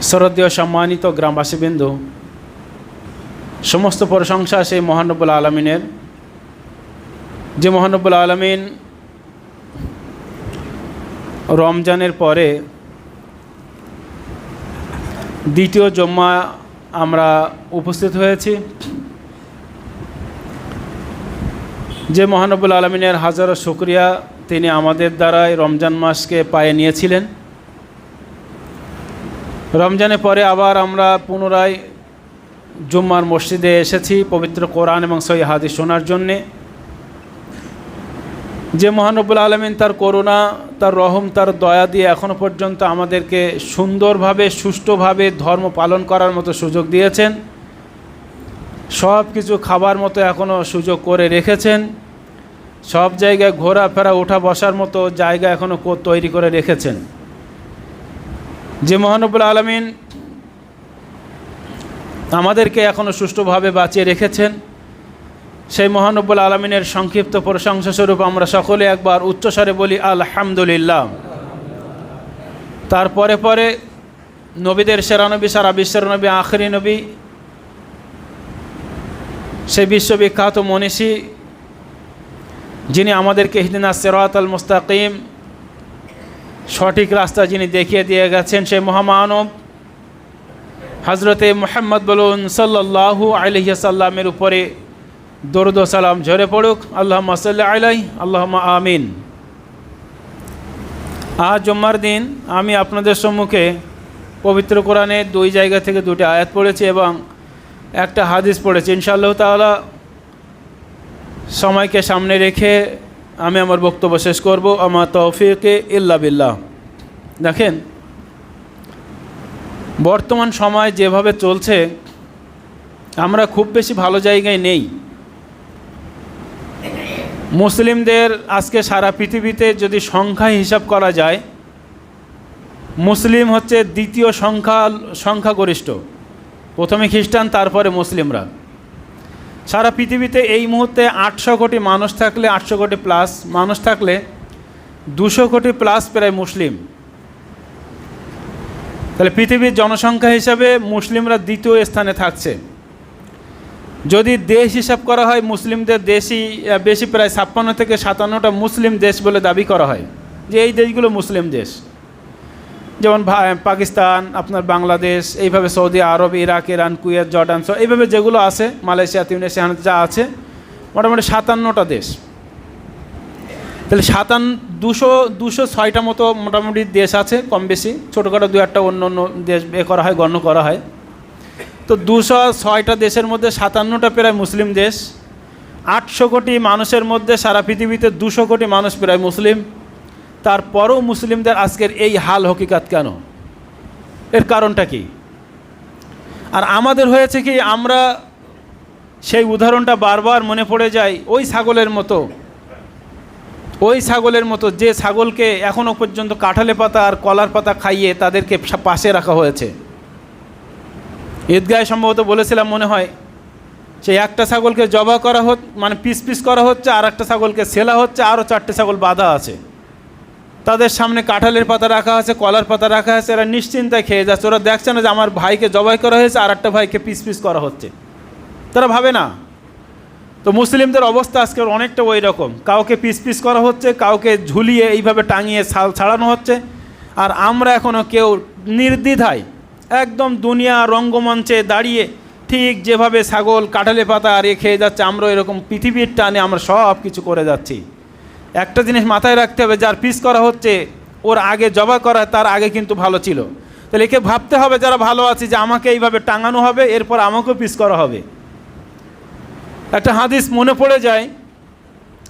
শ্রদ্ধেয় সম্মানিত গ্রামবাসীবৃন্দ, সমস্ত প্রশংসা সেই মহান রব্বুল আলামিনের, যে মহান রব্বুল আলামিন রমজানের পরে দ্বিতীয় জুম্মা আমরা উপস্থিত হয়েছি। যে মহান রব্বুল আলামিনের হাজারো শুকরিয়া, তিনি আমাদের দ্বারাই রমজান মাসকে পায়ে নিয়েছিলেন। রমজানের পরে আবার আমরা পুনরায় জুম্মার মসজিদে এসেছি পবিত্র কোরআন এবং সহিহ হাদিস শোনার জন্যে। যে মহান রব্বুল আলামিন তার করুণা, তার রহম, তার দয়া দিয়ে এখনও পর্যন্ত আমাদেরকে সুন্দরভাবে সুষ্ঠুভাবে ধর্ম পালন করার মতো সুযোগ দিয়েছেন, সব কিছু খাবার মতো এখনও সুযোগ করে রেখেছেন, সব জায়গায় ঘোরাফেরা ওঠা বসার মতো জায়গা এখনও তৈরি করে রেখেছেন। যে মহান রব্বুল আলামিন আমাদেরকে এখনও সুষ্ঠুভাবে বাঁচিয়ে রেখেছেন, সেই মহান রব্বুল আলামিনের সংক্ষিপ্ত প্রশংসা স্বরূপ আমরা সকলে একবার উচ্চস্বরে বলি আলহামদুলিল্লাহ। তারপরে পরে নবীদের সেরা নবী, সারা বিশ্বের নবী, আখেরি নবী, সেই বিশ্ববিখ্যাত মনীষী, যিনি আমাদেরকে ইহদিনাস সিরাতাল মুস্তাকিম, সঠিক রাস্তা যিনি দেখিয়ে দিয়ে গেছেন, সেই মহামানব হজরতে মুহাম্মদ বলুন সাল্লাল্লাহু আলাইহি সাল্লামের উপরে দরুদ ও সালাম ঝরে পড়ুক। আল্লাহুম্মা সাল্লি আলাইহি, আল্লাহুম্মা আমিন। আজ জুম্মার দিন আমি আপনাদের সম্মুখে পবিত্র কোরআনে দুই জায়গা থেকে দুটি আয়াত পড়েছি এবং একটা হাদিস পড়েছি। ইনশাআল্লাহ তাআলা সময়কে সামনে রেখে আমি আমার বক্তব্য শেষ করব। আমা তৌফিকে ইল্লা বিল্লাহ। দেখেন, বর্তমান সময় যেভাবে চলছে আমরা খুব বেশি ভালো জায়গায় নেই। মুসলিমদের আজকে সারা পৃথিবীতে যদি সংখ্যা হিসাব করা যায়, মুসলিম হচ্ছে দ্বিতীয় সংখ্যাগরিষ্ঠ। প্রথমে খ্রিস্টান, তারপরে মুসলিমরা। সারা পৃথিবীতে এই মুহূর্তে 800 কোটি মানুষ থাকলে, 800 কোটি প্লাস মানুষ থাকলে 200 কোটি প্লাস প্রায় মুসলিম। তাহলে পৃথিবীর জনসংখ্যা হিসাবে মুসলিমরা দ্বিতীয় স্থানে থাকছে। যদি দেশ হিসাব করা হয়, মুসলিমদের বেশি প্রায় 56 থেকে 57টা মুসলিম দেশ বলে দাবি করা হয় যে এই দেশগুলো মুসলিম দেশ। যেমন পাকিস্তান, আপনার বাংলাদেশ, এইভাবে সৌদি আরব, ইরাক, ইরান, কুয়েত, জর্ডান, এইভাবে যেগুলো আছে, মালয়েশিয়া, তিউনিসিয়া যা আছে, মোটামুটি 57টা দেশ। তাহলে 206টা মতো মোটামুটি দেশ আছে, কম বেশি, ছোটোখাটো 2-1টা অন্য অন্য দেশ করা হয়, গণ্য করা হয়। তো 206টা দেশের মধ্যে 57টা প্রায় মুসলিম দেশ। 800 কোটি মানুষের মধ্যে সারা পৃথিবীতে 200 কোটি মানুষ প্রায় মুসলিম। তারপরও মুসলিমদের আজকের এই হাল হকিকত কেন? এর কারণটা কি? আর আমাদের হয়েছে কি, আমরা সেই উদাহরণটা বারবার মনে পড়ে যায়, ওই ছাগলের মতো যে ছাগলকে এখনও পর্যন্ত কাঁঠালে পাতা আর কলার পাতা খাইয়ে তাদেরকে পাশে রাখা হয়েছে। ঈদগাহে সম্ভবত বলেছিলাম মনে হয়, সেই একটা ছাগলকে জবাই করা মানে পিস করা হচ্ছে, আর একটা ছাগলকে সেলা হচ্ছে, আরও 4টে ছাগল বাঁধা আছে, তাদের সামনে কাঁঠালের পাতা রাখা আছে, কলার পাতা রাখা আছে, এরা নিশ্চিন্তায় খেয়ে যাচ্ছে। ওরা দেখছে না যে আমার ভাইকে জবাই করা হয়েছে, আর একটা ভাইকে পিস করা হচ্ছে, তারা ভাবে না। তো মুসলিমদের অবস্থা আজকে অনেকটা ওই রকম, কাউকে পিস করা হচ্ছে, কাউকে ঝুলিয়ে এইভাবে টাঙিয়ে ছাড়ানো হচ্ছে। আর আমরা এখনও কেউ নির্দ্বিধায় একদম দুনিয়া রঙ্গমঞ্চে দাঁড়িয়ে ঠিক যেভাবে ছাগল কাঁঠালে পাতা আর খেয়ে যাচ্ছে, আমরা এরকম পৃথিবীর টানে আমরা সব কিছু করে যাচ্ছি। একটা জিনিস মাথায় রাখতে হবে, যার পিস করা হচ্ছে ওর আগে জবাই করা, তার আগে কিন্তু ভালো ছিল। তাহলে একে ভাবতে হবে যারা ভালো আছে যে আমাকে এইভাবে টাঙানো হবে, এরপর আমাকেও পিস করা হবে। একটা হাদিস মনে পড়ে যায়,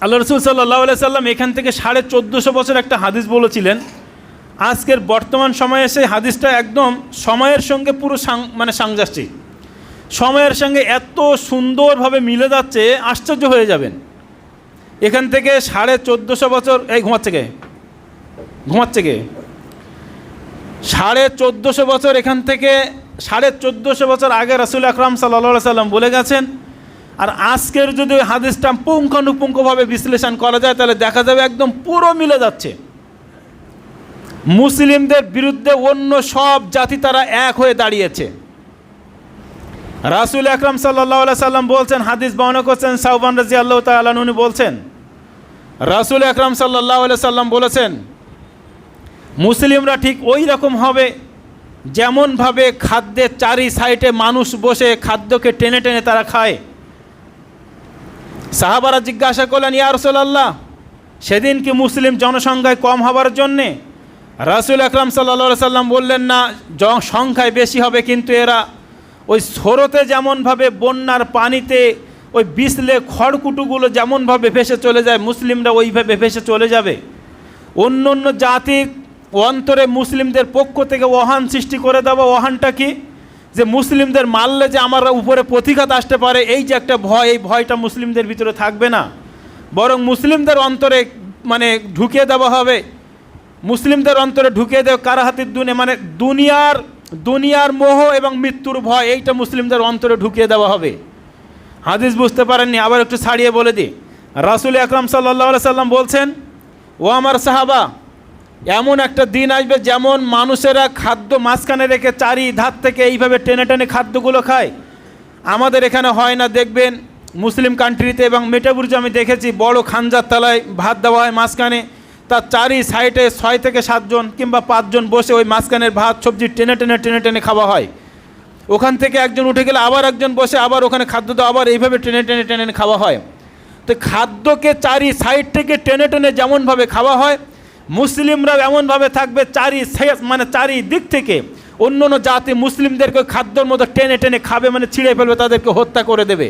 আল্লাহ রাসূল সাল্লাল্লাহু আলাইহি সাল্লাম এখান থেকে 1450 বছর একটা হাদিস বলেছিলেন। আজকের বর্তমান সময়ে সেই হাদিসটা একদম সময়ের সঙ্গে পুরো সাংঘর্ষিক, সময়ের সঙ্গে এত সুন্দরভাবে মিলে যাচ্ছে, আশ্চর্য হয়ে যাবেন। এখান থেকে 1450 বছর, এই ঘুমাচ্ছে কে 1450 বছর, এখান থেকে 1450 বছর আগে রাসূল আকরাম সাল্লাল্লাহু আলাইহি সাল্লাম বলে গেছেন। আর আজকের যদি হাদিসটা পুঙ্খানুপুঙ্খভাবে বিশ্লেষণ করা যায়, তাহলে দেখা যাবে একদম পুরো মিলে যাচ্ছে। মুসলিমদের বিরুদ্ধে অন্য সব জাতি তারা এক হয়ে দাঁড়িয়েছে। রাসূল আকরাম সাল্লাল্লাহু আলাইহি সাল্লাম বলছেন, হাদিস বর্ণনা করছেন সাওবান রাদিয়াল্লাহু তাআলা আনহু বলছেন, রাসূল আকরাম সাল্লাল্লাহু আলাইহি সাল্লাম বলেছেন, মুসলিমরা ঠিক ওই রকম হবে যেমনভাবে খাদ্যের চারি সাইডে মানুষ বসে খাদ্যকে টেনে টেনে তারা খায়। সাহাবারা জিজ্ঞাসা করলেন, ইয়া রাসূলুল্লাহ, সেদিন কি মুসলিম জনসংখ্যায় কম হবার জন্যে? রাসূল আকরাম সাল্লাল্লাহু আলাইহি সাল্লাম বললেন, না, সংখ্যায় বেশি হবে, কিন্তু এরা ওই স্রোতে যেমনভাবে বন্যার পানিতে ওই বিছলে খড়কুটোগুলো যেমনভাবে ভেসে চলে যায়, মুসলিমরা ওইভাবে ভেসে চলে যাবে। অন্য অন্য জাতির অন্তরে মুসলিমদের পক্ষ থেকে ওহান সৃষ্টি করে দেওয়া। ওহানটা কি? যে মুসলিমদের মারলে যে আমার উপরে প্রতিঘাত আসতে পারে, এই যে একটা ভয়, এই ভয়টা মুসলিমদের ভিতরে থাকবে না, বরং মুসলিমদের অন্তরে মানে ঢুকিয়ে দেওয়া হবে। মুসলিমদের অন্তরে ঢুকিয়ে দেওয়া কারাহাতির দুনিয়া, মানে দুনিয়ার মোহ এবং মৃত্যুর ভয়, এইটা মুসলিমদের অন্তরে ঢুকিয়ে দেওয়া হবে। হাদিস বুঝতে পারেননি, আবার একটু ছাড়িয়ে বলে দিই। রাসূল আকরাম সাল্লাল্লাহু আলাইহি সাল্লাম বলছেন, ও আমার সাহাবা, এমন একটা দিন আসবে যেমন মানুষেরা খাদ্য মাঝখানে রেখে চারি ধার থেকে এইভাবে টেনে টেনে খাদ্যগুলো খায়। আমাদের এখানে হয় না, দেখবেন মুসলিম কান্ট্রিতে এবং মেটাবুর্জে আমি দেখেছি, বড় খাঞ্জার তলায় ভাত দেওয়া হয় মাঝখানে, তার চারি সাইডে 6 থেকে 7 জন কিংবা 5 জন বসে ওই মাঝখানের ভাত সবজি টেনে টেনে টেনে টেনে খাওয়া হয়। ওখান থেকে একজন উঠে গেলে আবার একজন বসে আবার ওখানে খাদ্য দেওয়া, আবার এইভাবে টেনে টেনে টেনে খাওয়া হয়। তো খাদ্যকে চারি সাইড থেকে টেনে টেনে যেমনভাবে খাওয়া হয়, মুসলিমরা এমনভাবে থাকবে মানে চারি দিক থেকে অন্য অন্য জাতি মুসলিমদেরকে খাদ্যর মতো টেনে টেনে খাবে, মানে ছিঁড়ে ফেলবে, তাদেরকে হত্যা করে দেবে।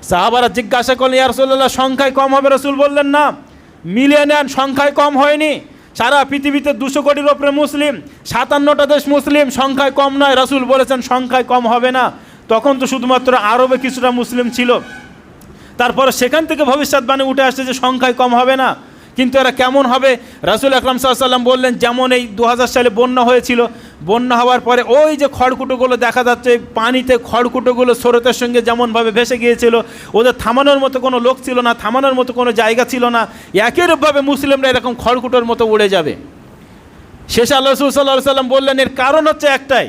সাহাবারা জিজ্ঞাসা করলেন, ইয়া রাসূলুল্লাহ, সংখ্যায় কম হবে? রাসূল বললেন, না, মিলিয়ে নেন, সংখ্যায় কম হয়নি। সারা পৃথিবীতে 200 কোটির ওপরে মুসলিম, 57টা দেশ মুসলিম, সংখ্যায় কম নয়। রাসূল বলেছেন সংখ্যায় কম হবে না। তখন তো শুধুমাত্র আরবে কিছুটা মুসলিম ছিল, তারপরে সেখান থেকে ভবিষ্যৎবাণী উঠে আসছে যে সংখ্যায় কম হবে না। কিন্তু এরা কেমন হবে? রাসূল আকরাম সাল্লাল্লাহু আলাইহি ওয়াসাল্লাম বললেন, যেমন এই 2000 সালে বন্যা হয়েছিল, বন্যা হওয়ার পরে ওই যে খড়কুটোগুলো দেখা যাচ্ছে পানিতে, খড়কুটোগুলো স্রোতের সঙ্গে যেমনভাবে ভেসে গিয়েছিল, ওদের থামানোর মতো কোনো লোক ছিল না, থামানোর মতো কোনো জায়গা ছিল না। একইভাবে মুসলিমরা এরকম খড়কুটোর মতো উড়ে যাবে। শেষে আল্লাহ রাসূল সাল্লাল্লাহু আলাইহি ওয়াসাল্লাম বললেন, এর কারণ হচ্ছে একটাই,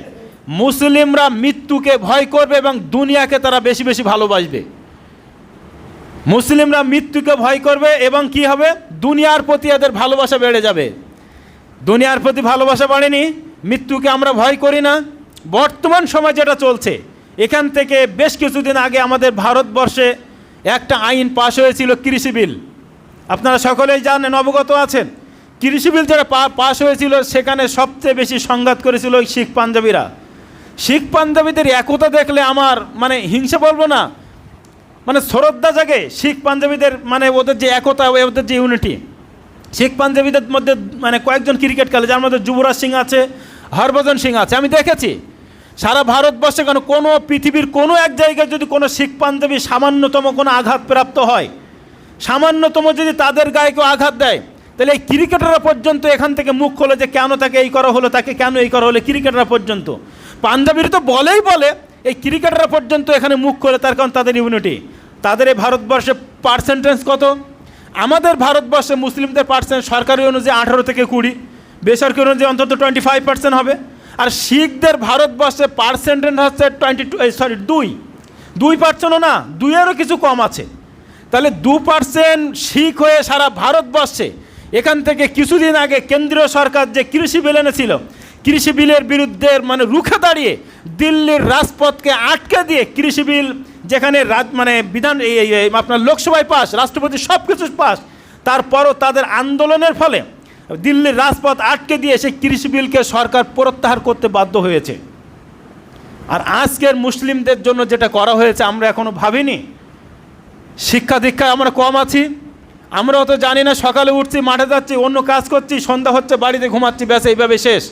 মুসলিমরা মৃত্যুকে ভয় করবে এবং দুনিয়াকে তারা বেশি বেশি ভালোবাসবে। মুসলিমরা মৃত্যুকে ভয় করবে এবং কি হবে? দুনিয়ার প্রতি এদের ভালোবাসা বেড়ে যাবে। দুনিয়ার প্রতি ভালোবাসা বাড়েনি, মৃত্যুকে আমরা ভয় করি না। বর্তমান সময় যেটা চলছে, এখান থেকে বেশ কিছুদিন আগে আমাদের ভারতবর্ষে একটা আইন পাশ হয়েছিল, কৃষি বিল। আপনারা সকলেই জানেন, অবগত আছেন। কৃষি বিল যেটা পাশ হয়েছিল, সেখানে সবচেয়ে বেশি সংঘাত করেছিল ওই শিখ পাঞ্জাবিরা। শিখ পাঞ্জাবিদের একতা দেখলে আমার মানে হিংসা বলবো না, মানে শ্রদ্ধা জাগে। শিখ পাঞ্জাবিদের মানে ওদের যে একতা, ওদের যে ইউনিটি। শিখ পাঞ্জাবিদের মধ্যে মানে কয়েকজন ক্রিকেট খেলে, যার মধ্যে যুবরাজ সিং আছে, হরভজন সিং আছে। আমি দেখেছি সারা ভারতবর্ষে কোনো পৃথিবীর কোনো এক জায়গায় যদি কোনো শিখ পাঞ্জাবি সামান্যতম কোনো আঘাতপ্রাপ্ত হয়, সামান্যতম যদি তাদের গায়ে কেউ আঘাত দেয়, তাহলে এই ক্রিকেটাররা পর্যন্ত এখান থেকে মুখ খোলে যে কেন তাকে এই করা হলো, তাকে কেন এই করা হলো। ক্রিকেটাররা পর্যন্ত, পাঞ্জাবির তো বলেই বলে, এই ক্রিকেটাররা পর্যন্ত এখানে মুখ খোলে, তার কারণ তাদের ইউনিটি। তাদের এই ভারতবর্ষে পার্সেন্টেজ কত? আমাদের ভারতবর্ষে মুসলিমদের পার্সেন্ট সরকারি অনুযায়ী 18 থেকে 20, বেসরকারি অনুযায়ী অন্তত 25% হবে। আর শিখদের ভারতবর্ষে পার্সেন্টেজ হচ্ছে 2%ও না, 2-এরও কিছু কম আছে। তাহলে 2% শিখ হয়ে সারা ভারতবর্ষে, এখান থেকে কিছুদিন আগে কেন্দ্রীয় সরকার যে কৃষি বিল এনেছিল, কৃষি বিলের বিরুদ্ধে মানে রুখে দাঁড়িয়ে দিল্লির রাজপথকে আটকে দিয়ে কৃষি বিল যেখানে মানে বিধান আপনার লোকসভায় পাস, রাষ্ট্রপতি সব কিছু পাস, তারপরও তাদের আন্দোলনের ফলে দিল্লির রাজপথ আটকে দিয়ে সেই কৃষি বিলকে সরকার প্রত্যাহার করতে বাধ্য হয়েছে। আর আজকের মুসলিমদের জন্য যেটা করা হয়েছে আমরা এখনও ভাবিনি। শিক্ষা দীক্ষায় আমরা কম আছি, আমরা অত জানি না। সকালে উঠছি, মাঠে যাচ্ছি, অন্য কাজ করছি, সন্ধ্যা হচ্ছে বাড়িতে ঘুমাচ্ছি, ব্যাস এইভাবে শেষ।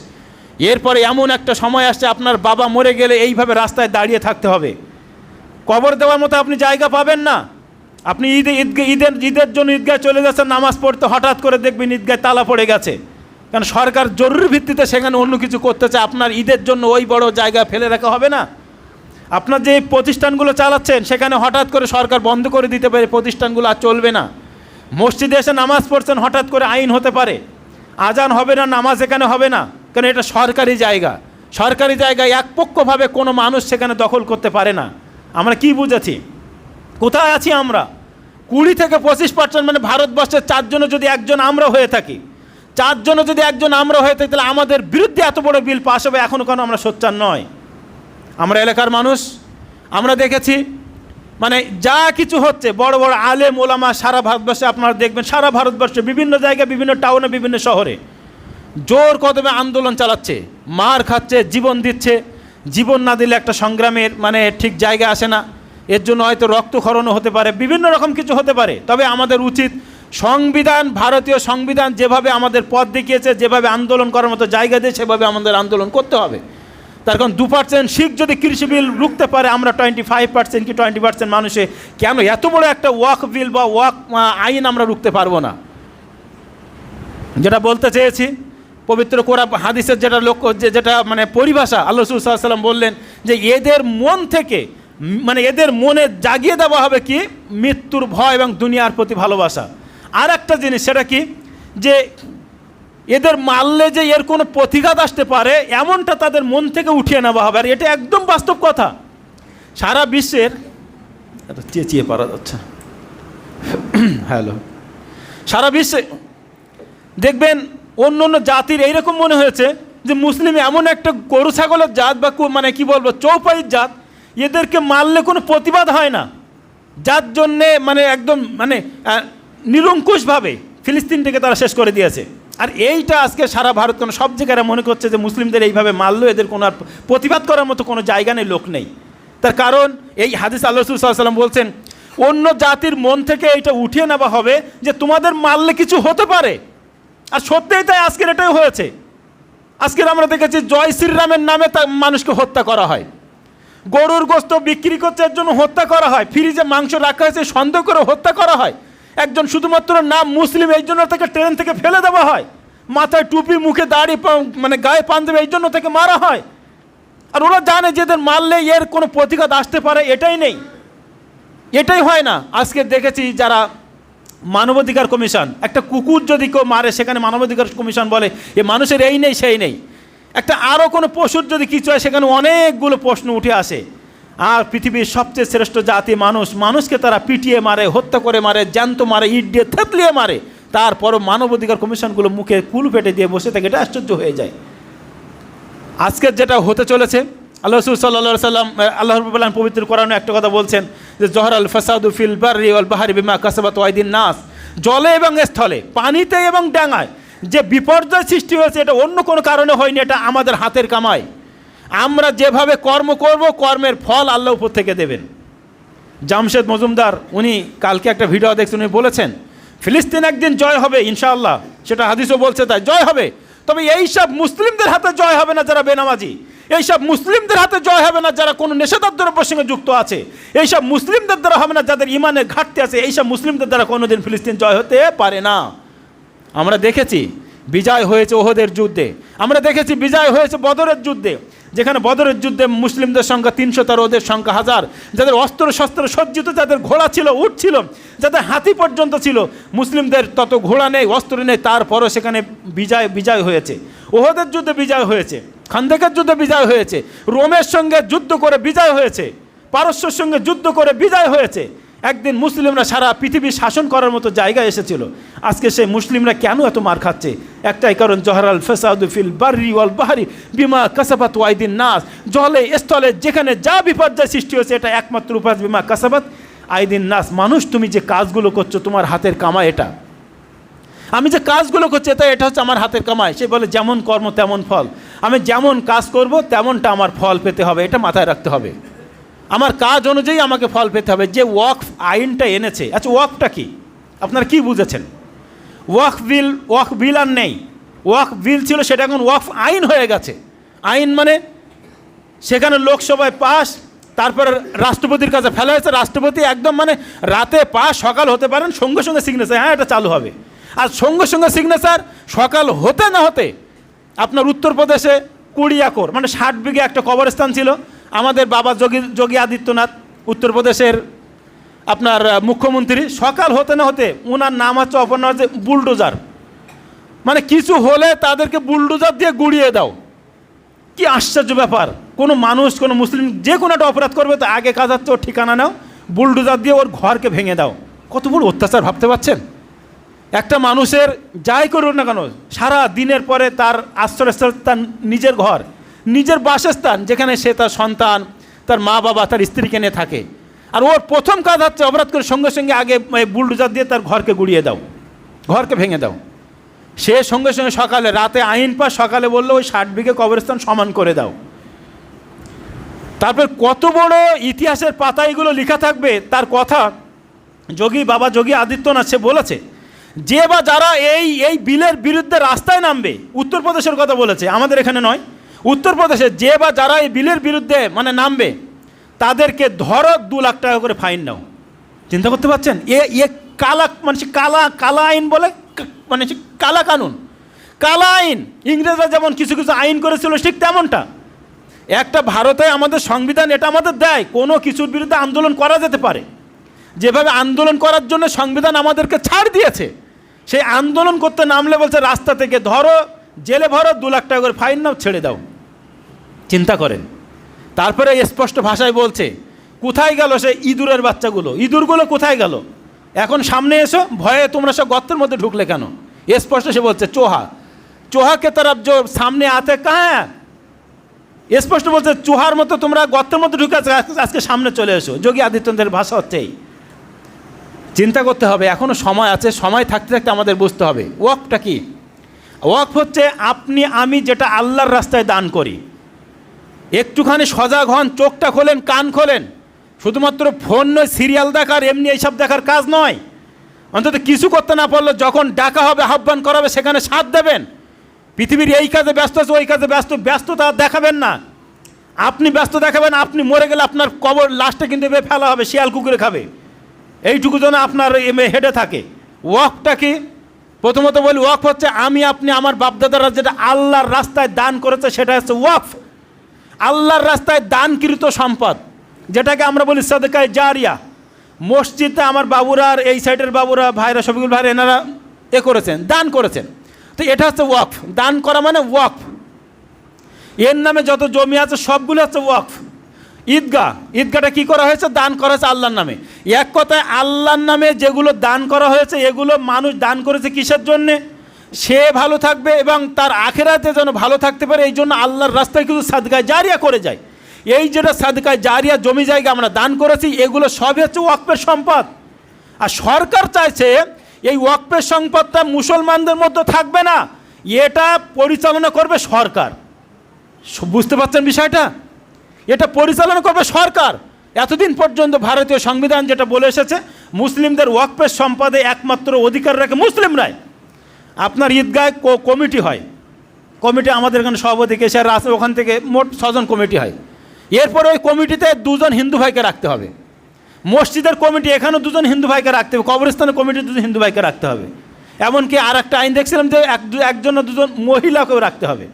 এরপরে এমন একটা সময় আসছে, আপনার বাবা মরে গেলে এইভাবে রাস্তায় দাঁড়িয়ে থাকতে হবে, কবর দেওয়ার মতো আপনি জায়গা পাবেন না। আপনি ঈদের জন্য ঈদগায় চলে যাচ্ছেন নামাজ পড়তে, হঠাৎ করে দেখবেন ঈদগায় তালা পড়ে গেছে, কারণ সরকার জরুরি ভিত্তিতে সেখানে অন্য কিছু করতে চায়। আপনার ঈদের জন্য ওই বড় জায়গা ফেলে রাখা হবে না। আপনার যে প্রতিষ্ঠানগুলো চালাচ্ছেন সেখানে হঠাৎ করে সরকার বন্ধ করে দিতে পারে, প্রতিষ্ঠানগুলো আর চলবে না। মসজিদে এসে নামাজ পড়ছেন, হঠাৎ করে আইন হতে পারে। আজান হবে না, নামাজ এখানে হবে না, কারণ এটা সরকারি জায়গা। সরকারি জায়গায় একপক্ষভাবে কোনো মানুষ সেখানে দখল করতে পারে না। আমরা কি বুঝেছি, কোথায় আছি আমরা? 20 থেকে 25% মানে ভারতবর্ষের 4 জনে যদি একজন আমরা হয়ে থাকি, 4 জনে যদি একজন আমরা হয়ে থাকি, তাহলে আমাদের বিরুদ্ধে এত বড় বিল পাস হবে, এখনও কেন আমরা সোচ্চার নয়? আমরা এলাকার মানুষ, আমরা দেখেছি মানে যা কিছু হচ্ছে, বড় বড় আলেম ওলামা সারা ভারতবর্ষে আপনারা দেখবেন, সারা ভারতবর্ষে বিভিন্ন জায়গায়, বিভিন্ন টাউনে, বিভিন্ন শহরে জোর কদমে আন্দোলন চালাচ্ছে, মার খাচ্ছে, জীবন দিচ্ছে। জীবন না দিলে একটা সংগ্রামের মানে ঠিক জায়গা আসে না। এর জন্য হয়তো রক্তক্ষরণও হতে পারে, বিভিন্ন রকম কিছু হতে পারে। তবে আমাদের উচিত সংবিধান, ভারতীয় সংবিধান যেভাবে আমাদের পথ দেখিয়েছে, যেভাবে আন্দোলন করার মতো জায়গা দিয়ে, সেভাবে আমাদের আন্দোলন করতে হবে। তার কারণ 2% শিখ যদি কৃষি বিল রুখতে পারে, আমরা 25% কি 20% মানুষে কেন এত বড় একটা ওয়াক বিল বা ওয়াক আইন আমরা রুখতে পারবো না? যেটা বলতে চেয়েছি, পবিত্র কোরআন হাদিসের যেটা লক্ষ্য, যেটা মানে পরিভাষা, আল্লাহ রাসূল সাল্লাল্লাহু আলাইহি ওয়াসাল্লাম বললেন যে এদের মন থেকে মানে এদের মনে জাগিয়ে দেওয়া হবে কি মৃত্যুর ভয় এবং দুনিয়ার প্রতি ভালোবাসা। আর একটা জিনিস, সেটা কি যে এদের মারলে যে এর কোনো প্রতিঘাত আসতে পারে, এমনটা তাদের মন থেকে উঠিয়ে নেওয়া হবে। আর এটা একদম বাস্তব কথা। সারা বিশ্বের এত চেঁচিয়ে পারা যাচ্ছে, হ্যালো, সারা বিশ্বে দেখবেন অন্য অন্য জাতির এইরকম মনে হয়েছে যে মুসলিম এমন একটা গরু ছাগলের জাত বা মানে কি বলবো চৌপাইয়ের জাত, এদেরকে মারলে কোনো প্রতিবাদ হয় না, যার জন্যে মানে একদম মানে নিরঙ্কুশভাবে ফিলিস্তিনটাকে তারা শেষ করে দিয়েছে। আর এইটা আজকে সারা ভারত কোনো সব জায়গায় মনে করছে যে মুসলিমদের এইভাবে মারলেও এদের কোনো আর প্রতিবাদ করার মতো কোনো জায়গা নেই, লোক নেই। তার কারণ এই হাদিস আল্লাহ রাসূল সাল্লাল্লাহু আলাইহি ওয়াসাল্লাম বলছেন, অন্য জাতির মন থেকে এইটা উঠিয়ে নেওয়া হবে যে তোমাদের মারলে কিছু হতে পারে। আর সত্যিই তাই, আজকের এটাই হয়েছে। আজকের আমরা দেখেছি জয় শ্রীরামের নামে মানুষকে হত্যা করা হয়, গরুর গোশত বিক্রি করছে এর জন্য হত্যা করা হয়, ফ্রিজে মাংস রাখা হয়েছে সন্দেহ করে হত্যা করা হয়, একজন শুধুমাত্র নাম মুসলিম এই জন্য তাকে ট্রেন থেকে ফেলে দেওয়া হয়, মাথায় টুপি, মুখে দাড়ি, মানে গায়ে পাঞ্জাবি এই জন্য তাকে মারা হয়। আর ওরা জানে যে এদের মারলে এর কোনো প্রতিঘাত আসতে পারে, এটাই নেই, এটাই হয় না। আজকে দেখেছি যারা মানবাধিকার কমিশন, একটা কুকুর যদি কেউ মারে সেখানে মানবাধিকার কমিশন বলে এ মানুষের এই নেই সেই নেই। একটা আরও কোনো পশুর যদি কিছু হয় সেখানে অনেকগুলো প্রশ্ন উঠে আসে। আর পৃথিবীর সবচেয়ে শ্রেষ্ঠ জাতি মানুষ, মানুষকে তারা পিটিয়ে মারে, হত্যা করে মারে, জ্যান্ত মারে, ইট দিয়ে থেতলিয়ে মারে, তারপরও মানবাধিকার কমিশনগুলো মুখে কুল ফেটে দিয়ে বসে থাকে, এটা আশ্চর্য হয়ে যায়। আজকের যেটা হতে চলেছে, আল্লাহ রাসূল সাল্লাল্লাহু আলাইহি ওয়াসাল্লাম আল্লাহ রাব্বুল আলামিন পবিত্র কোরআনে একটা কথা বলছেন যে জহরাল ফাসাদু ফিল বাররি ওয়াল বাহরি বিমা কাসাবাত আইদিন নাস, জলে এবং স্থলে, পানিতে এবং ডাঙায় যে বিপর্যয় সৃষ্টি হয়েছে এটা অন্য কোনো কারণে হয়নি, এটা আমাদের হাতের কামাই। আমরা যেভাবে কর্ম করব, কর্মের ফল আল্লাহ উপর থেকে দেবেন। জামশেদ মজুমদার উনি কালকে একটা ভিডিও দেখছেন, উনি বলেছেন ফিলিস্তিন একদিন জয় হবে ইনশাআল্লাহ, সেটা হাদিসও বলছে তাই জয় হবে। তবে এইসব মুসলিমদের হাতে জয় হবে না যারা বেনামাজি, এইসব মুসলিমদের হাতে জয় হবে না যারা কোনো নেশাদ্রব্যের সঙ্গে যুক্ত আছে, এইসব মুসলিমদের দ্বারা হবে না যাদের ইমানের ঘাটতি আছে, এইসব মুসলিমদের দ্বারা কোনোদিন ফিলিস্তিন জয় হতে পারে না। আমরা দেখেছি বিজয় হয়েছে ওহদের যুদ্ধে, আমরা দেখেছি বিজয় হয়েছে বদরের যুদ্ধে, যেখানে বদরের যুদ্ধে মুসলিমদের সংখ্যা 300 তার ওদের সংখ্যা 1000, যাদের অস্ত্র শস্ত্র সজ্জিত, যাদের ঘোড়া ছিল, উট ছিল, যাদের হাতি পর্যন্ত ছিল, মুসলিমদের তত ঘোড়া নেই, অস্ত্র নেই, তারপরও সেখানে বিজয় হয়েছে। ওহদের যুদ্ধে বিজয় হয়েছে, খান্দেকের যুদ্ধে বিজয় হয়েছে, রোমের সঙ্গে যুদ্ধ করে বিজয় হয়েছে, পারস্যের সঙ্গে যুদ্ধ করে বিজয় হয়েছে। একদিন মুসলিমরা সারা পৃথিবী শাসন করার মতো জায়গায় এসেছিল। আজকে সেই মুসলিমরা কেন এত মার খাচ্ছে? একটাই কারণ, জহরাল ফাসাদু ফিল বাররি ওয়াল বাহরি বিমা কাসাবাত আইদিন নাস, জলে স্থলে যেখানে যা বিপর্যয় সৃষ্টি হয়েছে এটা একমাত্র উপায় বিমা কাসাবাত আইদিন নাস। মানুষ তুমি যে কাজগুলো করছো তোমার হাতের কামাই, এটা আমি যে কাজগুলো করছি এটা হচ্ছে আমার হাতের কামাই। সে বলে যেমন কর্ম তেমন ফল, আমি যেমন কাজ করব তেমনটা আমার ফল পেতে হবে, এটা মাথায় রাখতে হবে। আমার কাজ অনুযায়ী আমাকে ফল পেতে হবে। যে ওয়াকফ আইনটা এনেছে, আচ্ছা ওয়াকফটা কি আপনারা কি বুঝেছেন? ওয়াকফ বিল আর নেই, ওয়াকফ বিল ছিল সেটা এখন ওয়াকফ আইন হয়ে গেছে। আইন মানে সেখানে লোকসভায় পাস, তারপরে রাষ্ট্রপতির কাছে ফেলা হয়েছে, রাষ্ট্রপতি একদম মানে রাতে পাস, সকাল হতে পারেন, সঙ্গে সঙ্গে সিগনেচার, হ্যাঁ এটা চালু হবে। আর সঙ্গে সঙ্গে সিগনেচার, সকাল হতে না হতে আপনার উত্তরপ্রদেশে 20 একর মানে 60 বিঘে একটা কবরস্থান ছিল। আমাদের বাবা যোগী আদিত্যনাথ উত্তরপ্রদেশের আপনার মুখ্যমন্ত্রী, সকাল হতে না হতে ওনার নাম হচ্ছে অপর নাম হচ্ছে বুলডোজার, মানে কিছু হলে তাদেরকে বুলডোজার দিয়ে গুড়িয়ে দাও। কি আশ্চর্য ব্যাপার! কোনো মানুষ, কোনো মুসলিম যে কোনো একটা অপরাধ করবে তো আগে কাজ হচ্ছে ওর ঠিকানা নাও, বুলডোজার দিয়ে ওর ঘরকে ভেঙে দাও। কত বড় অত্যাচার ভাবতে পারছেন? একটা মানুষের যাই করুন না কেন, সারা দিনের পরে তার আশ্রয়স্থল তার নিজের ঘর, নিজের বাসস্থান, যেখানে সে তার সন্তান, তার মা বাবা, তার স্ত্রীকে নিয়ে থাকে। আর ওর প্রথম কাজ হচ্ছে অপরাধ করে সঙ্গে সঙ্গে আগে বুলডোজার দিয়ে তার ঘরকে গুড়িয়ে দাও, ঘরকে ভেঙে দাও। সে সঙ্গে সঙ্গে সকালে, রাতে আইন পাস, সকালে বললো ওই 60 বিঘে কবরস্থান সমান করে দাও। তারপর কত বড় ইতিহাসের পাতা এগুলো লেখা থাকবে। তার কথা বাবা যোগী আদিত্যনাথ সে বলেছে যে বা যারা এই বিলের বিরুদ্ধে রাস্তায় নামবে, উত্তরপ্রদেশের কথা বলেছে, আমাদের এখানে নয়, উত্তরপ্রদেশে যে বা যারা এই বিলের বিরুদ্ধে মানে নামবে তাদেরকে ধরো 2 লাখ টাকা করে ফাইন নাও। চিন্তা করতে পারছেন? এ কালা মানে কালা আইন বলে, মানে কালা কানুন, কালা আইন। ইংরেজরা যেমন কিছু কিছু আইন করেছিল ঠিক তেমনটা। একটা ভারতে আমাদের সংবিধান এটা আমাদের দেয় কোনো কিছুর বিরুদ্ধে আন্দোলন করা যেতে পারে। যেভাবে আন্দোলন করার জন্য সংবিধান আমাদেরকে ছাড় দিয়েছে, সেই আন্দোলন করতে নামলে বলছে রাস্তা থেকে ধরো, জেলে ভরো, 2 লাখ টাকা করে ফাইন নাও, ছেড়ে দাও। চিন্তা করেন। তারপরে স্পষ্ট ভাষায় বলছে কোথায় গেল সেই ইঁদুরের বাচ্চাগুলো, ইঁদুরগুলো কোথায় গেল? এখন সামনে এসো, ভয়ে তোমরা সব গর্তের মধ্যে ঢুকলে কেন? স্পষ্ট সে বলছে চোহাকে তরফ जो সামনে আতে কাহা, স্পষ্ট বলছে চুহার মতো তোমরা গর্তের মধ্যে ঢুকে আজকে সামনে চলে এসো। যোগী আদিত্যনাথের ভাষা হচ্ছে এই। চিন্তা করতে হবে, এখনও সময় আছে, সময় থাকতে থাকতে আমাদের বুঝতে হবে ওয়াকফটা কি। ওয়াকফ হচ্ছে আপনি আমি যেটা আল্লাহর রাস্তায় দান করি। একটুখানি সজাগ হন, চোখটা খোলেন, কান খোলেন। শুধুমাত্র ফোন নয়, সিরিয়াল দেখার, এমনি এইসব দেখার কাজ নয়। অন্তত কিছু করতে না পারলে যখন ডাকা হবে, আহ্বান করা হবে, সেখানে সাথ দেবেন। পৃথিবীর এই কাজে ব্যস্ত আছে, ওই কাজে ব্যস্ততা দেখাবেন না। আপনি ব্যস্ত দেখাবেন, আপনি মরে গেলে আপনার কবর লাশটা কিন্তু এভাবে ফেলা হবে, শিয়াল কুকুরে খাবে। এইটুকু যেন আপনার হেডে থাকে। ওয়াকফটা কি? প্রথমত বলি, ওয়াকফ হচ্ছে আমি আপনি আমার বাপদাদারা যেটা আল্লাহর রাস্তায় দান করেছে সেটা হচ্ছে ওয়াকফ। আল্লাহর রাস্তায় দানকৃত সম্পদ, যেটাকে আমরা বলি সাদকায়ে জারিয়া। মসজিদে আমার বাবুরা আর এই সাইডের বাবুরা, ভাইরা, শফিকুল ভাই, এনারা করেছেন, দান করেছেন। তো এটা হচ্ছে ওয়াকফ। দান করা মানে ওয়াকফ। এর নামে যত জমি আছে সবগুলো হচ্ছে ওয়াকফ। ঈদগাহটা কি করা হয়েছে? দান করা হয়েছে আল্লাহর নামে। এক কথায় আল্লাহর নামে যেগুলো দান করা হয়েছে এগুলো মানুষ দান করেছে কিসের জন্যে? সে ভালো থাকবে এবং তার আখেরাতে যেন ভালো থাকতে পারে, এই জন্য আল্লাহর রাস্তায় কিছু সাদকায়ে জারিয়া করে যায়। এই যেটা সাদকায়ে জারিয়া জমি জায়গা আমরা দান করেছি, এগুলো সবই হচ্ছে ওয়াকফের সম্পদ। আর সরকার চাইছে এই ওয়াকফের সম্পদটা মুসলমানদের মধ্যে থাকবে না, এটা পরিচালনা করবে সরকার। বুঝতে পারছেন বিষয়টা? এটা পরিচালনা করবে সরকার। এতদিন পর্যন্ত ভারতীয় সংবিধান যেটা বলে এসেছে, মুসলিমদের ওয়াকফের সম্পদে একমাত্র অধিকার রাখে মুসলিমরাই। আপনার ঈদগায় কমিটি হয়, কমিটি আমাদের এখানে সভাপতি কেশার আছে, ওখান থেকে মোট 6 জন কমিটি হয়। এরপরে ওই কমিটিতে 2 জন হিন্দু ভাইকে রাখতে হবে। মসজিদের কমিটি এখানেও 2 জন হিন্দু ভাইকে রাখতে হবে, কবরস্থানের কমিটি 2 জন হিন্দু ভাইকে রাখতে হবে। এমনকি আর একটা আইন দেখছিলাম যে একজন না 2 জন মহিলাকেও রাখতে হবে।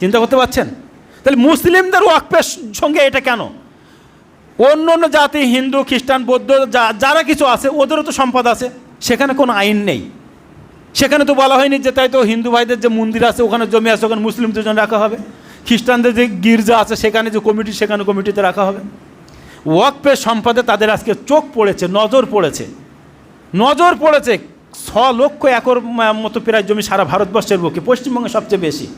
চিন্তা করতে পারছেন? তাহলে মুসলিমদের ওয়াকফের সঙ্গে এটা কেন? অন্য অন্য জাতি, হিন্দু, খ্রিস্টান, বৌদ্ধ যারা কিছু আছে ওদেরও তো সম্পদ আছে, সেখানে কোনো আইন নেই। সেখানে তো বলা হয়নি যে তাই তো হিন্দু ভাইদের যে মন্দির আছে ওখানে জমি আছে, ওখানে মুসলিম 2 জন রাখা হবে। খ্রিস্টানদের যে গির্জা আছে সেখানে যে কমিটি, সেখানে কমিটিতে রাখা হবে। ওয়াকফের সম্পদে তাদের আজকে চোখ পড়েছে, নজর পড়েছে। 6 লক্ষ একর মতো প্রায় জমি সারা ভারতবর্ষের বুকে, পশ্চিমবঙ্গে সবচেয়ে বেশি।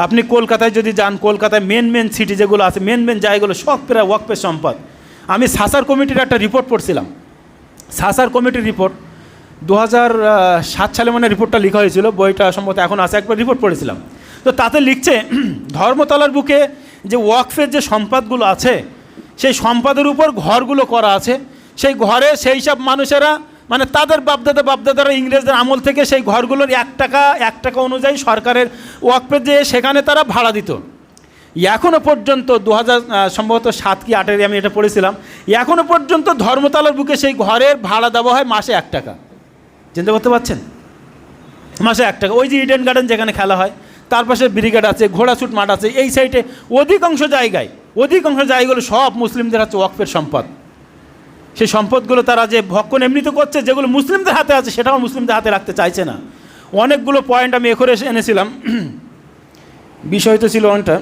আপনি কলকাতায় যদি যান, কলকাতায় মেন সিটি যেগুলো আছে, মেন জায়গাগুলো সব প্রায় ওয়াকফের সম্পদ। আমি সাসার কমিটির একটা রিপোর্ট পড়ছিলাম। সাসার কমিটির রিপোর্ট 2007 সালে মানে রিপোর্টটা লেখা হয়েছিল, বইটা সম্ভবত এখন আছে, একবার রিপোর্ট পড়েছিলাম। তো তাতে লিখছে ধর্মতলার বুকে যে ওয়াকফের যে সম্পদগুলো আছে সেই সম্পদের উপর ঘরগুলো করা আছে। সেই ঘরে সেই সব মানুষেরা মানে তাদের বাপদাদারা ইংরেজদের আমল থেকে সেই ঘরগুলোর 1 টাকা অনুযায়ী সরকারের ওয়াকফের যে সেখানে তারা ভাড়া দিত। এখনও পর্যন্ত 2000 সম্ভবত 7 কি 8 আমি এটা পড়েছিলাম, এখনও পর্যন্ত ধর্মতলার বুকে সেই ঘরের ভাড়া দেওয়া হয় মাসে 1 টাকা। চিন্তা করতে পারছেন? মাসে 1 টাকা। ওই যে ইডেন গার্ডেন যেখানে খেলা হয়, তার পাশে ব্রিগেড আছে, ঘোড়াছুট মাঠ আছে, এই সাইডে অধিকাংশ জায়গাগুলো সব মুসলিমদের হচ্ছে ওয়াকফের সম্পদ। সেই সম্পদগুলো তারা যে ভক্ষণ এমনিতে করছে, যেগুলো মুসলিমদের হাতে আছে সেটাও মুসলিমদের হাতে রাখতে চাইছে না। অনেকগুলো পয়েন্ট আমি করে এনেছিলাম। বিষয় তো ছিল অনেকটা।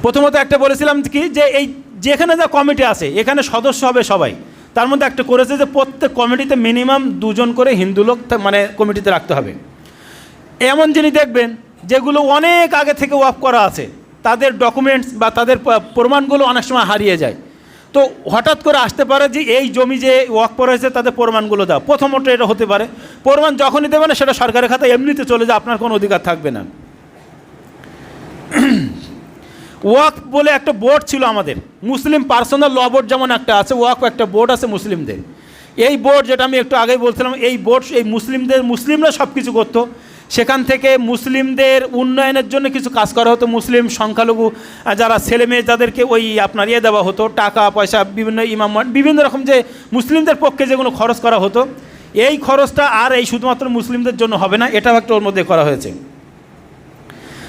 প্রথমত একটা বলেছিলাম কি, যে এই যেখানে যা কমিটি আছে এখানে সদস্য হবে সবাই। তার মধ্যে একটা করেছে যে প্রত্যেক কমিটিতে মিনিমাম 2 জন করে হিন্দু লোক মানে কমিটিতে রাখতে হবে। এমন জিনিস দেখবেন যেগুলো অনেক আগে থেকে ওয়াক করা আছে, তাদের ডকুমেন্টস বা তাদের প্রমাণগুলো অনেক সময় হারিয়ে যায়। তো হঠাৎ করে আসতে পারে যে এই জমি যে ওয়াক করা হয়েছে তাদের প্রমাণগুলো দাও। প্রথমত এটা হতে পারে, প্রমাণ যখনই দেবে না সেটা সরকারের খাতায় এমনিতে চলে যায়, আপনার কোনো অধিকার থাকবে না। ওয়াক বলে একটা বোর্ড ছিল আমাদের, মুসলিম পার্সোনাল ল বোর্ড যেমন একটা আছে, ওয়াক একটা বোর্ড আছে মুসলিমদের। এই বোর্ড যেটা আমি একটু আগেই বলছিলাম, এই বোর্ড এই মুসলিমরা সব কিছু করতো। সেখান থেকে মুসলিমদের উন্নয়নের জন্য কিছু কাজ করা হতো। মুসলিম সংখ্যালঘু যারা ছেলে মেয়ে যাদেরকে ওই আপনার দেওয়া হতো, টাকা পয়সা, বিভিন্ন ইমাম, বিভিন্ন রকম যে মুসলিমদের পক্ষে যেগুলো খরচ করা হতো, এই খরচটা আর এই শুধুমাত্র মুসলিমদের জন্য হবে না, এটাও একটা ওর মধ্যে করা হয়েছে।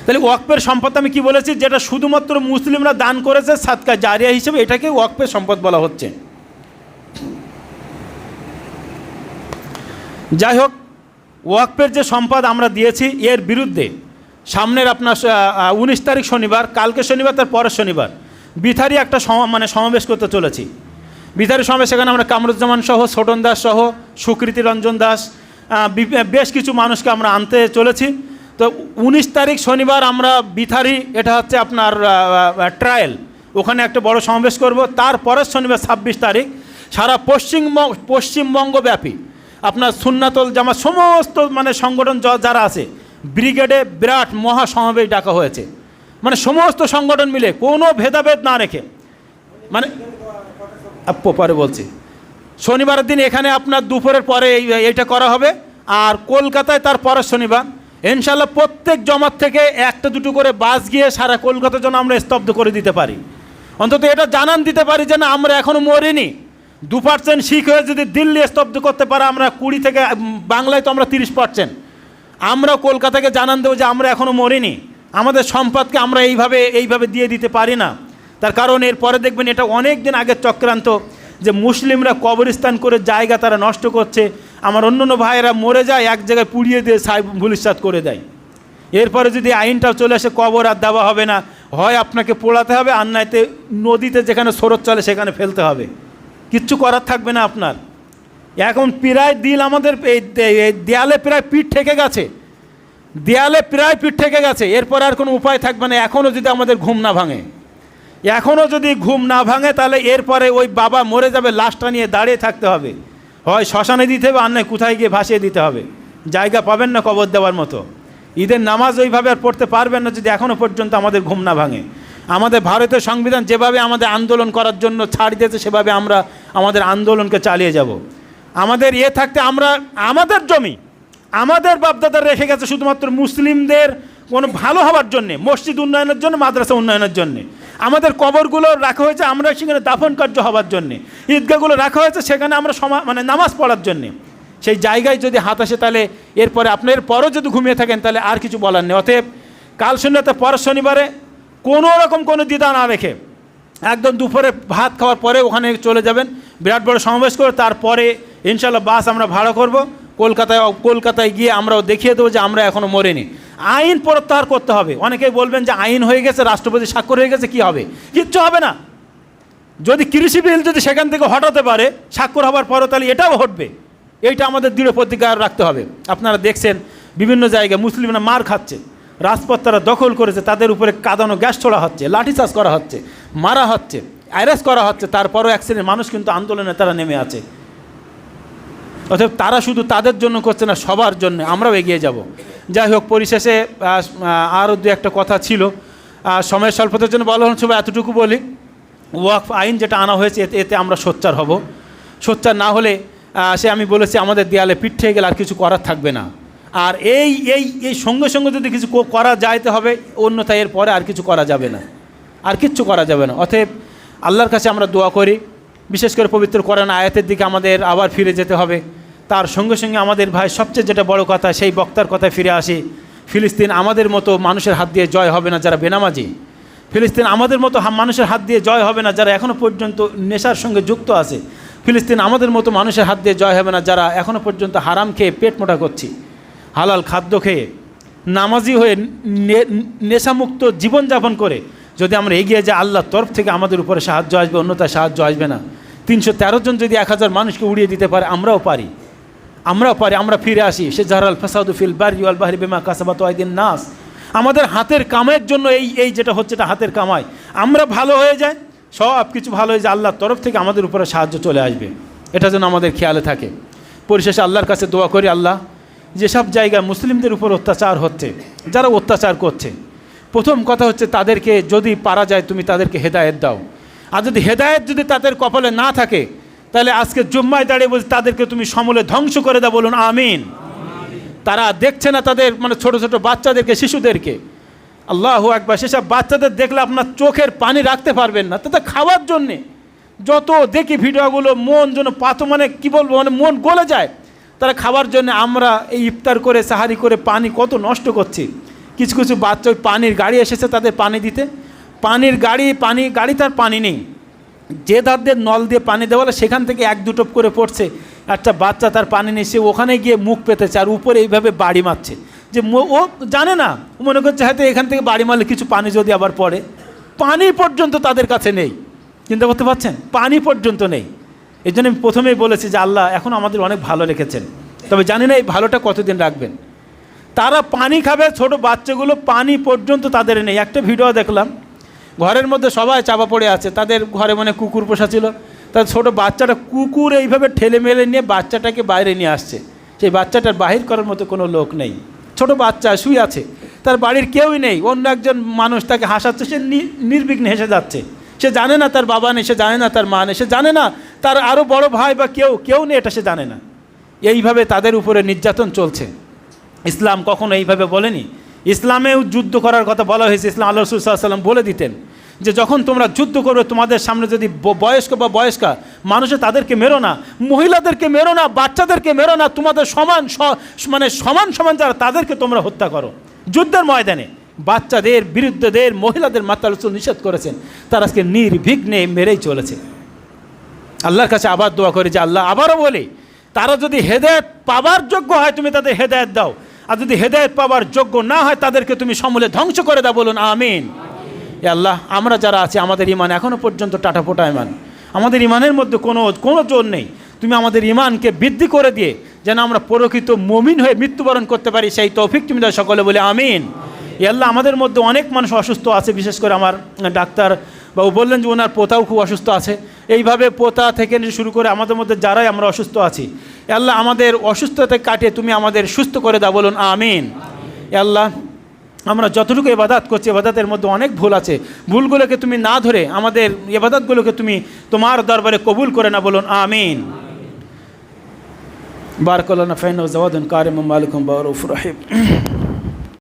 তাহলে ওয়াকফের সম্পদ আমি কি বলেছি, যেটা শুধুমাত্র মুসলিমরা দান করেছে সাদকা জারিয়া হিসেবে, এটাকে ওয়াকফের সম্পদ বলা হচ্ছে। যাই হোক, ওয়াকফের যে সম্পদ আমরা দিয়েছি এর বিরুদ্ধে সামনের আপনার 19 তারিখ শনিবার, কালকে শনিবার তার পরের শনিবার বিথারি একটা সমাবেশ করতে চলেছি। বিথারি সমাবেশ, সেখানে আমরা কামরুজ্জামান সহ, ছোটন দাস সহ, সুকৃতি রঞ্জন দাস, বেশ কিছু মানুষকে আমরা আনতে চলেছি। তো 19 তারিখ শনিবার আমরা বিথারি, এটা হচ্ছে আপনার ট্রায়াল, ওখানে একটা বড় সমাবেশ করব। তারপরের শনিবার 26 তারিখ সারা পশ্চিমবঙ্গব্যাপী আপনার সুন্নাতুল জামাত সমস্ত সংগঠন যারা আছে ব্রিগেডে বিরাট মহা সমাবেশ ডাকা হয়েছে। সমস্ত সংগঠন মিলে কোনো ভেদাভেদ না রেখে, পরে বলছি, শনিবারের দিন এখানে আপনার দুপুরের পরে এইটা করা হবে। আর কলকাতায় তার পরের শনিবার ইনশাল্লাহ প্রত্যেক জমাত থেকে 1-2 করে বাস গিয়ে সারা কলকাতার জন্য আমরা স্তব্ধ করে দিতে পারি। অন্তত এটা জানান দিতে পারি যে না, আমরা এখনও মরিনি। 2% শিখ হয়ে যদি দিল্লি স্তব্ধ করতে পারে, আমরা 20 থেকে, বাংলায় তো আমরা 30%, আমরা কলকাতাকে জানান দেবো যে আমরা এখনও মরিনি, আমাদের সম্পদকে আমরা এইভাবে দিয়ে দিতে পারি না। তার কারণ এরপরে দেখবেন এটা অনেক দিন আগের চক্রান্ত, যে মুসলিমরা কবরস্থান করে জায়গা তারা নষ্ট করছে, আমার অন্য ভাইয়েরা মরে যায় এক জায়গায় পুড়িয়ে দিয়ে ভুলিসাৎ করে দেয়। এরপরে যদি আইনটাও চলে আসে, কবর আর দেওয়া হবে না, হয় আপনাকে পোড়াতে হবে, আর নয়তো নদীতে যেখানে স্রোত চলে সেখানে ফেলতে হবে, কিচ্ছু করার থাকবে না আপনার। এখন প্রায় দিল আমাদের এই দেয়ালে প্রায় পিঠ ঠেকে গেছে, দেয়ালে প্রায় পিঠ ঠেকে গেছে, এরপর আর কোনো উপায় থাকবে না। এখনও যদি আমাদের ঘুম না ভাঙে, তাহলে এরপরে ওই বাবা মরে যাবে, লাশটা নিয়ে দাঁড়িয়ে থাকতে হবে, হয় শ্মশানে দিতে হবে, আর নয় কোথায় গিয়ে ভাসিয়ে দিতে হবে, জায়গা পাবেন না কবর দেওয়ার মতো। ঈদের নামাজ ওইভাবে আর পড়তে পারবেন না যদি এখনও পর্যন্ত আমাদের ঘুম না ভাঙে। আমাদের ভারতীয় সংবিধান যেভাবে আমাদের আন্দোলন করার জন্য ছাড় দিয়েছে, সেভাবে আমরা আমাদের আন্দোলনকে চালিয়ে যাব। আমাদের থাকতে আমরা আমাদের জমি আমাদের বাপদাদারা রেখে গেছে শুধুমাত্র মুসলিমদের কোনো ভালো হওয়ার জন্যে, মসজিদ উন্নয়নের জন্য, মাদ্রাসা উন্নয়নের জন্যে। আমাদের কবরগুলো রাখা হয়েছে আমরা সেখানে দাফন কার্য হওয়ার জন্যে, ঈদগাহগুলো রাখা হয়েছে সেখানে আমরা নামাজ পড়ার জন্যে। সেই জায়গায় যদি হাত আসে, তাহলে এরপরে আপনার পরও যদি ঘুমিয়ে থাকেন তাহলে আর কিছু বলার নেই। অতএব কাল শনিবারে পরের শনিবারে কোনো রকম কোনো দ্বিধা না রেখে একদম দুপুরে ভাত খাওয়ার পরে ওখানে চলে যাবেন, বিরাট বড় সমাবেশ করে তারপরে ইনশাল্লাহ বাস আমরা ভাড়া করব, কলকাতায় গিয়ে আমরাও দেখিয়ে দেবো যে আমরা এখনও মরিনি। আইন প্রত্যাহার করতে হবে। অনেকেই বলবেন যে আইন হয়ে গেছে, রাষ্ট্রপতি স্বাক্ষর হয়ে গেছে, কি হবে? কিচ্ছু হবে না। যদি কৃষি বিল যদি সেখান থেকে হটাতে পারে স্বাক্ষর হওয়ার পরও, তাহলে এটাও হটবে। এইটা আমাদের দৃঢ় প্রতিজ্ঞা রাখতে হবে। আপনারা দেখছেন বিভিন্ন জায়গায় মুসলিমরা মার খাচ্ছে, রাজপথ তারা দখল করেছে, তাদের উপরে কাঁদানো গ্যাস ছোড়া হচ্ছে, লাঠিচার্জ করা হচ্ছে, মারা হচ্ছে, অ্যারেস্ট করা হচ্ছে, তারপরও এক শ্রেণীর মানুষ কিন্তু আন্দোলনে তারা নেমে আছে। অতএব তারা শুধু তাদের জন্য করছে না, সবার জন্য আমরাও এগিয়ে যাব। যাই হোক, পরিশেষে আরও 2-1 কথা ছিল, সময়ের স্বল্পতার জন্য বলা হচ্ছে, এতটুকু বলি, ওয়াকফ আইন যেটা আনা হয়েছে এতে আমরা সোচ্চার হব। সোচ্চার না হলে আমি বলেছি আমাদের দেয়ালে পিঠ থেকে গেলে আর কিছু করার থাকবে না। আর এই সঙ্গে সঙ্গে যদি কিছু করা যাইতে হবে, অন্যথায় এর পরে আর কিছু করা যাবে না, আর কিচ্ছু করা যাবে না। অতএব আল্লাহর কাছে আমরা দোয়া করি, বিশেষ করে পবিত্র কোরআন আয়াতের দিকে আমাদের আবার ফিরে যেতে হবে। তার সঙ্গে সঙ্গে আমাদের ভাই সবচেয়ে যেটা বড় কথা, সেই বক্তার কথায় ফিরে আসি। ফিলিস্তিন আমাদের মতো মানুষের হাত দিয়ে জয় হবে না যারা বেনামাজি, ফিলিস্তিন আমাদের মতো মানুষের হাত দিয়ে জয় হবে না যারা এখনও পর্যন্ত নেশার সঙ্গে যুক্ত আছে, ফিলিস্তিন আমাদের মতো মানুষের হাত দিয়ে জয় হবে না যারা এখনও পর্যন্ত হারাম খেয়ে পেট মোটা করছি। হালাল খাদ্য খেয়ে নামাজি হয়ে নেশামুক্ত জীবনযাপন করে যদি আমরা এগিয়ে যাই, আল্লাহর তরফ থেকে আমাদের উপরে সাহায্য আসবে, অন্যথায় সাহায্য আসবে না। 313 জন যদি 1000 মানুষকে উড়িয়ে দিতে পারে, আমরাও পারি। আমরা ফিরে আসি। সে জাহরাল ফাসাদু ফিল বাররি ওয়াল বাহরি বিমা কাসাবাত আইদিন নাস। আমাদের হাতের কামাইয়ের জন্য এই যেটা হচ্ছে, এটা হাতের কামাই। আমরা ভালো হয়ে যায়, সব কিছু ভালো হয়ে যায়, আল্লাহর তরফ থেকে আমাদের উপরে সাহায্য চলে আসবে। এটা যেন আমাদের খেয়ালে থাকে। পরিশেষে আল্লাহর কাছে দোয়া করি, আল্লাহ যেসব জায়গায় মুসলিমদের উপর অত্যাচার হচ্ছে, যারা অত্যাচার করছে, প্রথম কথা হচ্ছে তাদেরকে যদি পারা যায় তুমি তাদেরকে হেদায়েত দাও। আর যদি হেদায়েত যদি তাদের কপালে না থাকে, তাহলে আজকে জুম্মায় দাঁড়িয়ে বলছি তাদেরকে তুমি সমূলে ধ্বংস করে দাও, বলুন আমিন। তারা দেখছে না তাদের ছোট ছোট বাচ্চাদেরকে, শিশুদেরকে। আল্লাহু আকবার। সেসব বাচ্চাদের দেখলে আপনার চোখের পানি রাখতে পারবেন না। তাদের খাওয়ার জন্যে যত দেখি ভিডিওগুলো, মন যেন কী বলবো, মন গলে যায়। তারা খাওয়ার জন্য আমরা এই ইফতার করে সাহারি করে পানি কত নষ্ট করছি। কিছু কিছু বাচ্চা ওই পানির গাড়ি এসেছে তাদের পানি দিতে, গাড়ি তার পানি নেই, যে ধারদের নল দিয়ে পানি দেওয়া হলে সেখান থেকে 1-2 টোপ করে পড়ছে। একটা বাচ্চা তার পানি নেই, সে ওখানে গিয়ে মুখ পেতেছে আর উপরে এইভাবে বাড়ি মারছে। যে ও জানে না, মনে করছে হয়তো এখান থেকে বাড়ি মারলে কিছু পানি যদি আবার পড়ে। পানি পর্যন্ত তাদের কাছে নেই। চিন্তা করতে পারছেন? পানি পর্যন্ত নেই। এই জন্য আমি প্রথমেই বলেছি যে আল্লাহ এখন আমাদের অনেক ভালো রেখেছেন, তবে জানি না এই ভালোটা কতদিন রাখবেন। তারা পানি খাবে, ছোট বাচ্চাগুলো পানি পর্যন্ত তাদের নেই। একটা ভিডিও দেখলাম, ঘরের মধ্যে সবাই চাপা পড়ে আছে, তাদের ঘরে কুকুর পোষা ছিল, তার ছোট বাচ্চাটা কুকুর এইভাবে ঠেলে মেলে নিয়ে বাচ্চাটাকে বাইরে নিয়ে আসছে। সেই বাচ্চাটার বাহির করার মতো কোনো লোক নেই, ছোট বাচ্চা শুয়ে আছে, তার বাড়ির কেউই নেই। অন্য একজন মানুষ তাকে হাসাচ্ছে, সে নির্বিঘ্নে হেসে যাচ্ছে। সে জানে না তার বাবা নেই, সে জানে না তার মা নেই, সে জানে না তার আরও বড় ভাই বা কেউ নেই, এটা সে জানে না। এইভাবে তাদের উপরে নির্যাতন চলছে। ইসলাম কখনো এইভাবে বলেনি। ইসলামেও যুদ্ধ করার কথা বলা হয়েছে। ইসলাম আল্লাহ রাসূল সাল্লাল্লাহু আলাইহি ওয়াসাল্লাম বলে দিতেন যে যখন তোমরা যুদ্ধ করবে, তোমাদের সামনে যদি বয়স্কা মানুষে তাদেরকে মেরো না, মহিলাদেরকে মেরো না, বাচ্চাদেরকে মেরো না, তোমাদের সমান যারা তাদেরকে তোমরা হত্যা করো। যুদ্ধের ময়দানে বাচ্চাদের, বৃদ্ধদের, মহিলাদের মাত্রা রাসূল নিষেধ করেছেন। তারা আজকে নির্বিঘ্নে মেরেই চলেছে। আল্লাহর কাছে আবার দোয়া করে যে আল্লাহ, আবারও বলি, তারা যদি হেদায়েত পাবার যোগ্য হয় তুমি তাদের হেদায়েত দাও, আর যদি হেদায়েত পাবার যোগ্য না হয় তাদেরকে তুমি সমূলে ধ্বংস করে দাও, বলুন আমিন। এ আল্লাহ, আমরা যারা আছি আমাদের ইমান এখনও পর্যন্ত টাটাপোটা ইমান, আমাদের ইমানের মধ্যে কোনো জোর নেই। তুমি আমাদের ইমানকে বৃদ্ধি করে দিয়ে যেন আমরা প্রকৃত মুমিন হয়ে মৃত্যুবরণ করতে পারি, সেই তৌফিক তুমি দাও, সকলে বলে আমিন। এ আল্লাহ, আমাদের মধ্যে অনেক মানুষ অসুস্থ আছে, বিশেষ করে আমার ডাক্তার বাবু বললেন যে ওনার পোতাও খুব অসুস্থ আছে। এইভাবে পোতা থেকে শুরু করে আমাদের মধ্যে যারাই আমরা অসুস্থ আছি, এ আল্লাহ আমাদের অসুস্থতা কাটিয়ে তুমি আমাদের সুস্থ করে দাও, বলুন আমিন। এ আল্লাহ, আমরা যতটুকু ইবাদত করছি ইবাদতের মধ্যে অনেক ভুল আছে, ভুলগুলোকে তুমি না ধরে আমাদের ইবাদতগুলোকে তুমি তোমার দরবারে কবুল করে না, বলুন আমিন। বারাকাল্লাহু ফিনা ওয়া জাওয়াদুন কারিমুম মালিকুম বারউফুর রহিম।